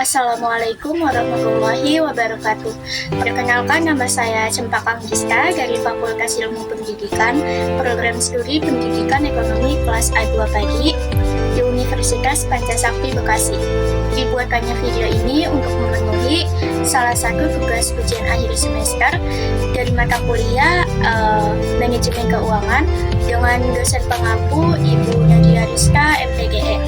Assalamualaikum warahmatullahi wabarakatuh. Perkenalkan, nama saya Cempaka Giska dari Fakultas Ilmu Pendidikan, Program Studi Pendidikan Ekonomi kelas A2 pagi di Universitas Pancasakti Bekasi. Dibuatkannya video ini untuk memenuhi salah satu tugas ujian akhir semester dari mata kuliah Manajemen Keuangan dengan dosen pengampu Ibu Nadia Rizka, MPGE.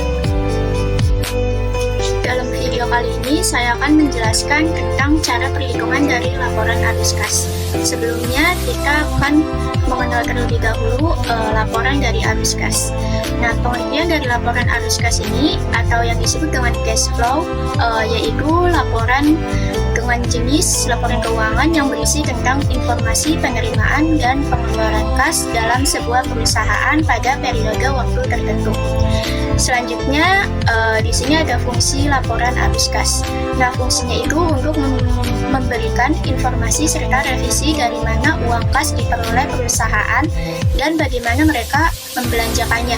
Dalam video kali ini, saya akan menjelaskan tentang cara perhitungan dari laporan arus kas. Sebelumnya, kita akan mengenal terlebih dahulu laporan dari arus kas. Nah, pengertian dari laporan arus kas ini, atau yang disebut dengan cash flow, yaitu laporan dengan jenis laporan keuangan yang berisi tentang informasi penerimaan dan pengeluaran kas dalam sebuah perusahaan pada periode waktu tertentu. Selanjutnya, di sini ada fungsi laporan arus kas. Nah, fungsinya itu untuk memberikan informasi serta revisi dari mana uang kas diperoleh perusahaan dan bagaimana mereka membelanjakannya.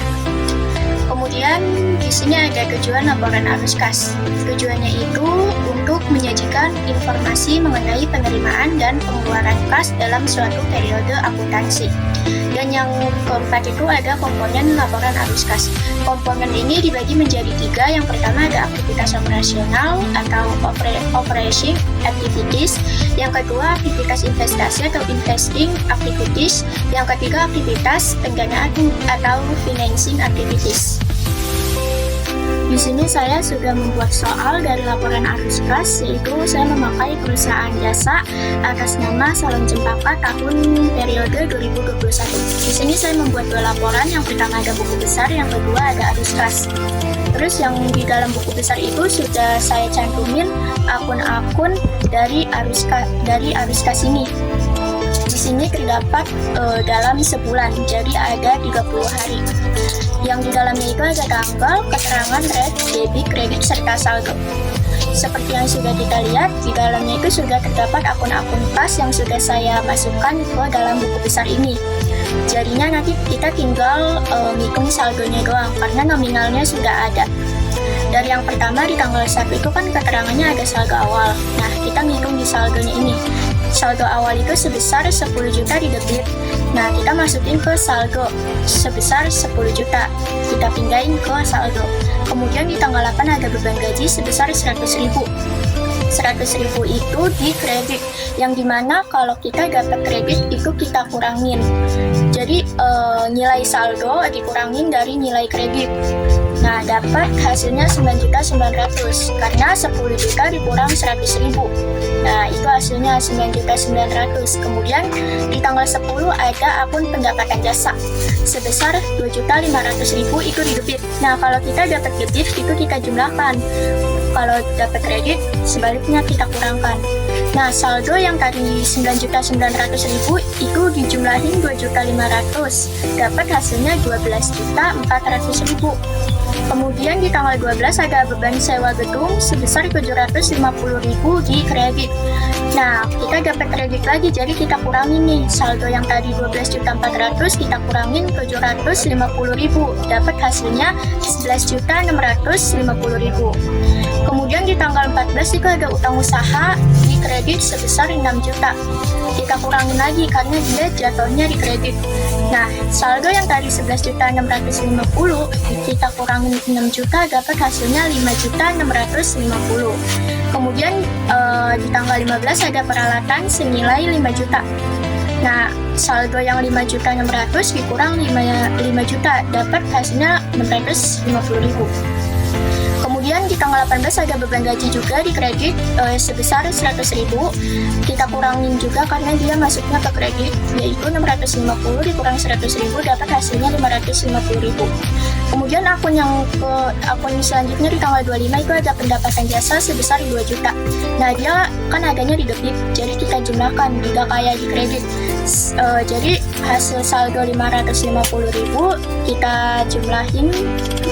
Kemudian di sini ada tujuan laporan arus kas. Tujuannya itu untuk menyajikan informasi mengenai penerimaan dan pengeluaran kas dalam suatu periode akuntansi. Dan yang keempat itu ada komponen laporan arus kas. Komponen ini dibagi menjadi 3. Yang pertama ada aktivitas operasional atau operation activities. Yang kedua aktivitas investasi atau investing activities. Yang ketiga aktivitas pendanaan atau financing activities. Di sini saya sudah membuat soal dari laporan arus kas, yaitu saya memakai perusahaan jasa atas nama Salon Cempaka tahun periode 2021. Di sini saya membuat 2 laporan, yang pertama ada buku besar, yang kedua ada arus kas. Terus yang di dalam buku besar itu sudah saya cantumin akun-akun dari arus kas ini. Di sini terdapat dalam sebulan, jadi ada 30 hari. Yang di dalamnya itu ada tanggal, keterangan rate, debit, kredit, serta saldo. Seperti yang sudah kita lihat, di dalamnya itu sudah terdapat akun-akun kas yang sudah saya masukkan ke dalam buku besar ini. Jadinya nanti kita tinggal ngitung saldonya doang, karena nominalnya sudah ada. Dari yang pertama di tanggal 1 itu kan keterangannya ada saldo awal. Nah, kita ngitung di saldonya ini. Saldo awal itu sebesar 10 juta di debit. Nah, kita masukin ke saldo sebesar 10 juta. Kita pindahin ke saldo. Kemudian di tanggal 8 ada beban gaji sebesar 100.000. 100.000 itu di kredit, yang dimana kalau kita dapat kredit itu kita kurangin. Jadi nilai saldo dikurangin dari nilai kredit. Nah, dapat hasilnya 9.900.000 karena 10 juta dikurang 100.000. Nah, itu hasilnya 9.900.000. Kemudian di tanggal 10 ada akun pendapatan jasa sebesar 2.500.000 itu di debit. Nah, kalau kita dapat debit itu kita jumlahkan. Kalau dapat kredit sebaliknya kita kurangkan. Nah, saldo yang tadi 9.900.000 itu dijumlahin 2.500.000, dapat hasilnya 12.400.000. Kemudian di tanggal 12 ada beban sewa gedung sebesar 750.000 di kredit. Nah, kita dapat kredit lagi, jadi kita kurangin nih saldo yang tadi 12.400.000 kita kurangin 750.000, dapat hasilnya 11.650.000. Kemudian di tanggal 14 itu ada utang usaha di kredit sebesar 6 juta. Kita kurangin lagi karena dia jatuhnya di kredit. Nah, saldo yang tadi 11.650 kita kurangin 6 juta, dapat hasilnya 5.650. Kemudian di tanggal 15 ada peralatan senilai 5 juta. Nah, saldo yang 5.600 dikurang 5 juta, dapat hasilnya 650.000. Kemudian di tanggal 18 ada beban gaji juga di kredit sebesar 100.000. Kita kurangin juga karena dia masuknya ke kredit, yaitu 650 dikurang 100.000, dapat hasilnya 550.000. Kemudian akun selanjutnya di tanggal 25 itu ada pendapatan jasa sebesar 2 juta. Nah, dia kan adanya di debit, jadi kita jumlahkan, tidak kayak di kredit. Jadi hasil saldo 550.000, kita jumlahin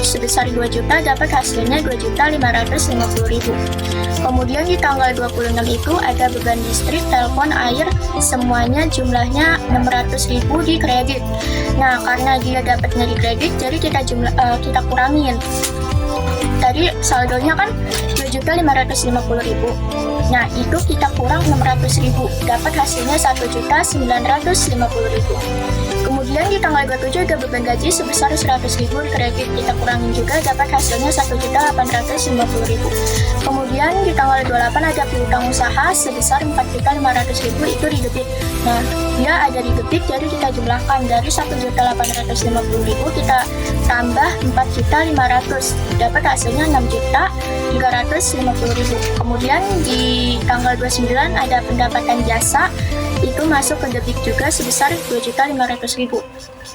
sebesar 2 juta, dapat hasilnya 2.550.000. Kemudian di tanggal 26 itu ada beban listrik, telepon, air, semuanya jumlahnya 600.000 di kredit. Nah, karena dia dapatnya di kredit, jadi kita kurangin. Tadi saldonya kan 2.550.000. Nah, itu kita kurang 600.000, dapat hasilnya 1.950.000. Kemudian di tanggal 27 ada beban gaji sebesar 100.000 di kredit, kita kurangin juga, dapat hasilnya 1.850.000. Kemudian di tanggal 28 ada piutang usaha sebesar 4.500.000, itu di debit. Nah, dia ada di debit, jadi kita jumlahkan dari 1.850.000 kita tambah 4.500.000, dapat hasilnya 6.350.000. Kemudian di tanggal 29 ada pendapatan jasa, itu masuk ke debit juga sebesar 2.500.000.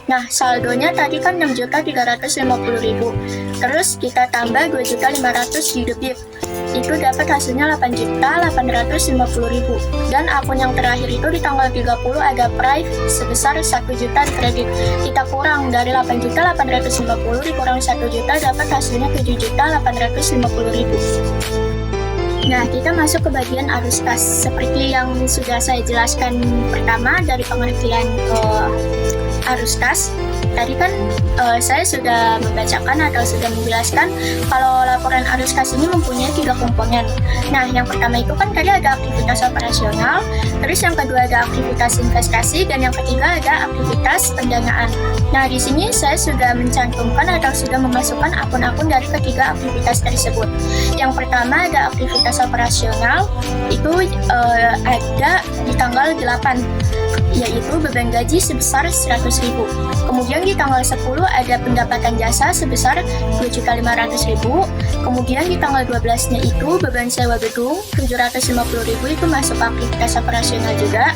Nah, saldonya tadi kan 6.350.000. Terus kita tambah 2.500.000 di debit. Itu dapat hasilnya 8.850.000. Dan akun yang terakhir itu di tanggal 30 ada price sebesar 1 juta di kredit. Kita kurang dari 8.850 dikurang 1 juta, dapat hasilnya 7.850.000. Nah, kita masuk ke bagian arus kas. Seperti yang sudah saya jelaskan pertama dari pengertian arus kas. Tadi kan saya sudah membacakan atau sudah menjelaskan kalau laporan arus kas ini mempunyai 3 komponen. Nah, yang pertama itu kan tadi ada aktivitas operasional, terus yang kedua ada aktivitas investasi, dan yang ketiga ada aktivitas pendanaan. Nah, di sini saya sudah mencantumkan atau sudah memasukkan akun-akun dari ketiga aktivitas tersebut. Yang pertama ada aktivitas operasional, itu ada di tanggal 8, yaitu beban gaji sebesar 100.000. Kemudian di tanggal 10 ada pendapatan jasa sebesar 2.500.000. Kemudian di tanggal 12-nya itu beban sewa gedung 750.000, itu masuk aktivitas operasional juga.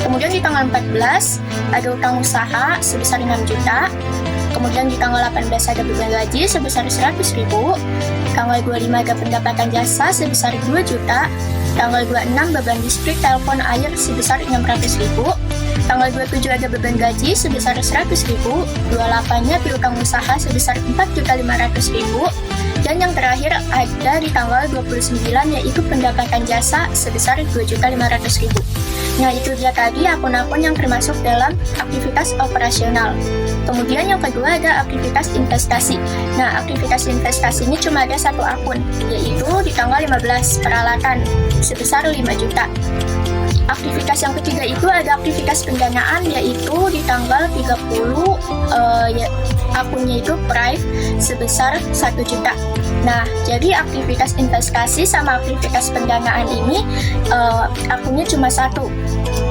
Kemudian di tanggal 14 ada utang usaha sebesar 6 juta. Kemudian di tanggal 18 ada beban gaji sebesar 100.000. Tanggal 25 ada pendapatan jasa sebesar 2 juta. Tanggal 26 beban listrik, telepon, air sebesar 600.000. Tanggal 27 ada beban gaji sebesar 100.000. 28-nya piutang usaha sebesar 4.500.000. Dan yang terakhir ada di tanggal 29, yaitu pendapatan jasa sebesar 2.500.000. Nah, itu dia tadi akun-akun yang termasuk dalam aktivitas operasional. Kemudian yang kedua ada aktivitas investasi. Nah, aktivitas investasi ini cuma ada satu akun, yaitu di tanggal 15 peralatan sebesar 5 juta. Aktivitas yang ketiga itu ada aktivitas pendanaan, yaitu di tanggal 30 akunnya itu price sebesar 1 juta. Nah, jadi aktivitas investasi sama aktivitas pendanaan ini akunnya cuma satu.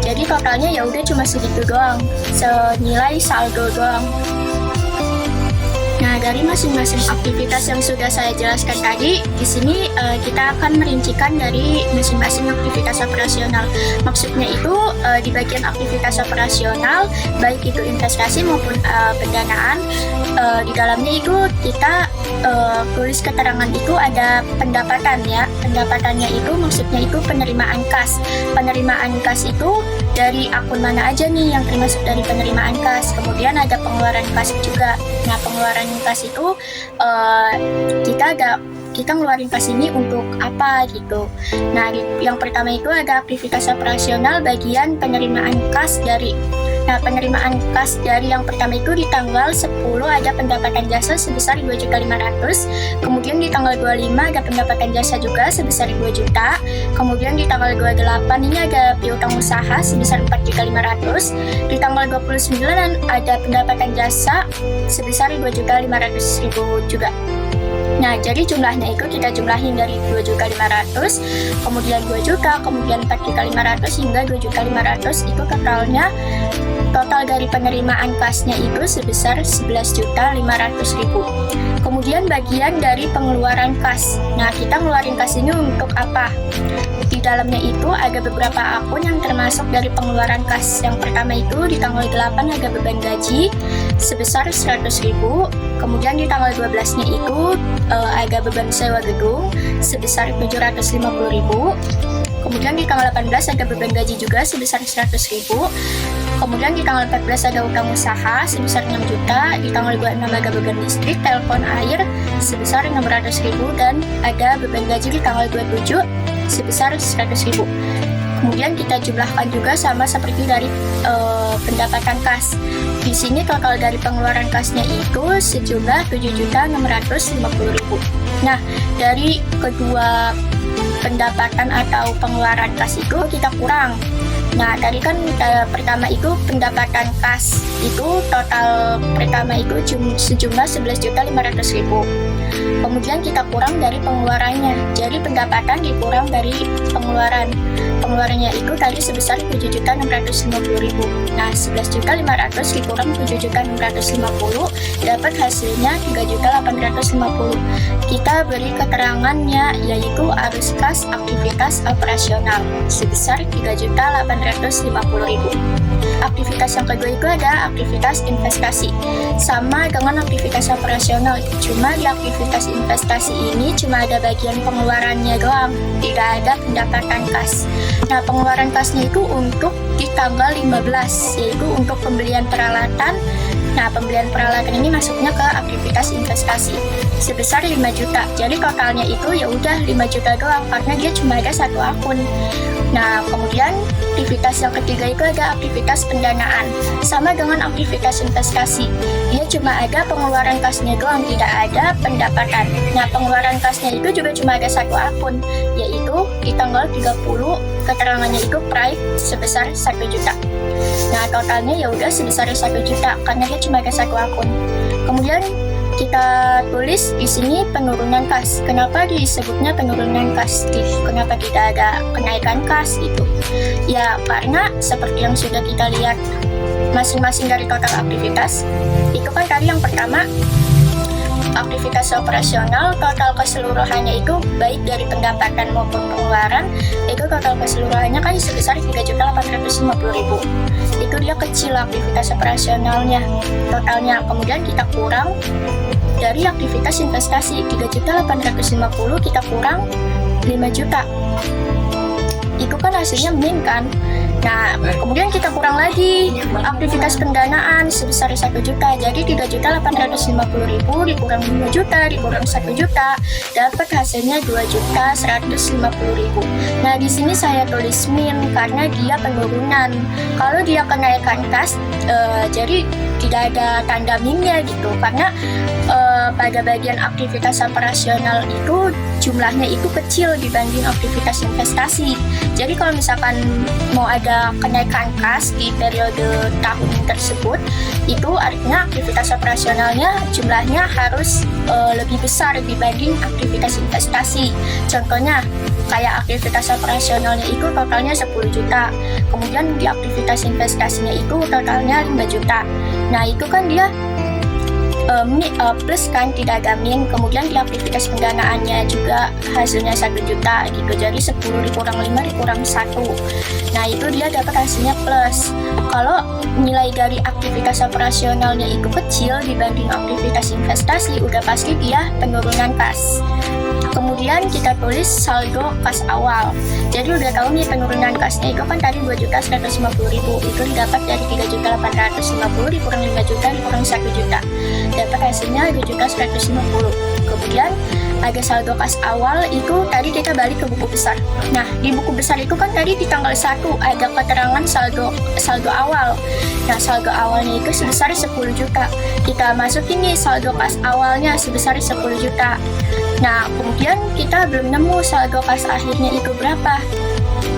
Jadi totalnya ya udah cuma segitu doang, senilai saldo doang. Nah, dari masing-masing aktivitas yang sudah saya jelaskan tadi, di sini kita akan merincikan dari masing-masing aktivitas operasional. Maksudnya itu di bagian aktivitas operasional, baik itu investasi maupun pendanaan, di dalamnya itu kita tulis keterangan itu ada pendapatan ya. Pendapatannya itu maksudnya itu penerimaan kas. Penerimaan kas itu dari akun mana aja nih yang termasuk dari penerimaan kas. Kemudian ada pengeluaran kas juga. Nah, pengeluaran kas itu kita ngeluarin kas ini untuk apa gitu. Nah, yang pertama itu ada aktivitas operasional bagian penerimaan kas dari. Nah, penerimaan kas dari yang pertama itu di tanggal 10 ada pendapatan jasa sebesar 2.500.000. Kemudian di tanggal 25 ada pendapatan jasa juga sebesar 2 juta. Kemudian di tanggal 28 ini ada piutang usaha sebesar 4.500.000. Di tanggal 29 ada pendapatan jasa sebesar 2.500.000 juga. Nah, jadi jumlahnya itu kita jumlahin dari 2.500.000, kemudian 2 juta, kemudian 4.500 hingga 2.500, itu total dari penerimaan kasnya itu sebesar 11.500.000. Kemudian bagian dari pengeluaran kas. Nah, kita ngeluarin kas ini untuk apa? Di dalamnya itu ada beberapa akun yang termasuk dari pengeluaran kas. Yang pertama itu di tanggal 8 ada beban gaji sebesar 100.000. Kemudian di tanggal 12-nya itu ada beban sewa gedung sebesar 750.000. Kemudian di tanggal 18 ada beban gaji juga sebesar 100.000. Kemudian di tanggal 14 ada utang usaha sebesar 6 juta, di tanggal 26 ada beban listrik, telepon, air sebesar 600.000, dan ada beban gaji di tanggal 27 sebesar 100.000. Kemudian kita jumlahkan juga sama seperti dari pendapatan kas. Di sini total dari pengeluaran kasnya itu sejumlah 7.650.000. Nah, dari kedua pendapatan atau pengeluaran kas itu kita kurang. Nah, tadi kan pertama itu pendapatan kas itu total pertama itu sejumlah 11.500.000. Kemudian kita kurang dari pengeluarannya. Jadi pendapatan dikurang dari pengeluaran. Pengeluarannya itu tadi sebesar 7.650.000. Nah, 11.500 dikurang 7.650 dapat hasilnya 3.850. Kita beri keterangannya yaitu arus kas aktivitas operasional sebesar 3.850.000. Aktivitas yang kedua itu ada aktivitas investasi. Sama dengan aktivitas operasional, cuma di aktivitas investasi ini cuma ada bagian pengeluarannya doang, tidak ada pendapatan kas. Nah, pengeluaran kasnya itu untuk di tanggal 15, yaitu untuk pembelian peralatan. Nah, pembelian peralatan ini masuknya ke aktivitas investasi sebesar 5 juta. Jadi totalnya itu ya udah 5 juta doang karena dia cuma ada satu akun. Nah, kemudian aktivitas yang ketiga itu ada aktivitas pendanaan. Sama dengan aktivitas investasi, dia cuma ada pengeluaran kasnya doang, tidak ada pendapatan. Nah, pengeluaran kasnya itu juga cuma ada satu akun, yaitu di tanggal 30 keterangannya itu price sebesar 1 juta. Nah, totalnya ya udah sebesar 1 juta karena dia cuma ada satu akun. Kemudian kita tulis di sini penurunan kas. Kenapa disebutnya penurunan kas? Kenapa tidak ada kenaikan kas gitu? Ya karena seperti yang sudah kita lihat masing-masing dari total aktivitas. Itu kan tadi yang pertama aktivitas operasional, total keseluruhannya itu baik dari pendapatan maupun pengeluaran itu total keseluruhannya kan sebesar 3.850.000. Itu dia kecil aktivitas operasionalnya totalnya. Kemudian kita kurang dari aktivitas investasi 3.850 kita kurang 5 juta. Itu kan hasilnya min kan. Nah, kemudian kita kurang lagi aktivitas pendanaan sebesar 1 juta. Jadi 3.850.000 dikurang 5 juta dikurang 1 juta dapat hasilnya 2.150.000. Nah, di sini saya tulis min karena dia penurunan. Kalau dia kenaikan kas, jadi tidak ada tanda minnya gitu. Karena pada bagian aktivitas operasional itu jumlahnya itu kecil dibanding aktivitas investasi. Jadi kalau misalkan mau ada kenaikan kas di periode tahun tersebut, itu artinya aktivitas operasionalnya jumlahnya harus lebih besar dibanding aktivitas investasi. Contohnya kayak aktivitas operasionalnya itu totalnya 10 juta, kemudian di aktivitas investasinya itu totalnya 5 juta. Nah, itu kan dia plus kan, tidak ada min. Kemudian di aktivitas pendanaannya juga hasilnya 1 juta gitu, jadi 10 dikurang 5 dikurang 1. Nah, itu dia dapat hasilnya plus. Kalau nilai dari aktivitas operasionalnya itu kecil dibanding aktivitas investasi, udah pasti dia penurunan kas. Kemudian kita tulis saldo kas awal. Jadi udah tahu nih penurunan kasnya itu kan tadi 2.150.000, itu didapat dari 3.850 dikurang 5 juta dikurang 1 juta. Dapat hasilnya 2.150. Kemudian ada saldo kas awal, itu tadi kita balik ke buku besar. Nah, di buku besar itu kan tadi di tanggal 1 ada keterangan saldo awal. Nah, saldo awalnya itu sebesar 10 juta. Kita masukin nih saldo kas awalnya sebesar 10 juta. Nah, kemudian kita belum nemu saldo kas akhirnya itu berapa.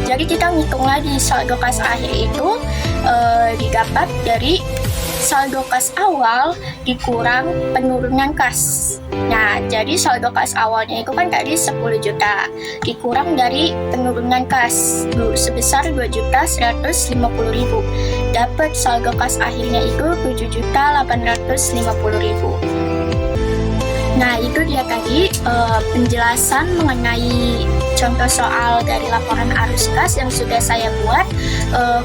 Jadi kita ngitung lagi saldo kas akhir itu didapat dari saldo kas awal dikurang penurunan kas. Nah, jadi saldo kas awalnya itu kan tadi 10 juta dikurang dari penurunan kas sebesar 2.150.000. Dapat saldo kas akhirnya itu 7.850.000. Nah, itu dia tadi penjelasan mengenai contoh soal dari laporan arus kas yang sudah saya buat.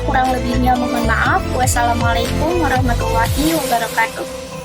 Kurang lebihnya mohon maaf. Wassalamualaikum warahmatullahi wabarakatuh.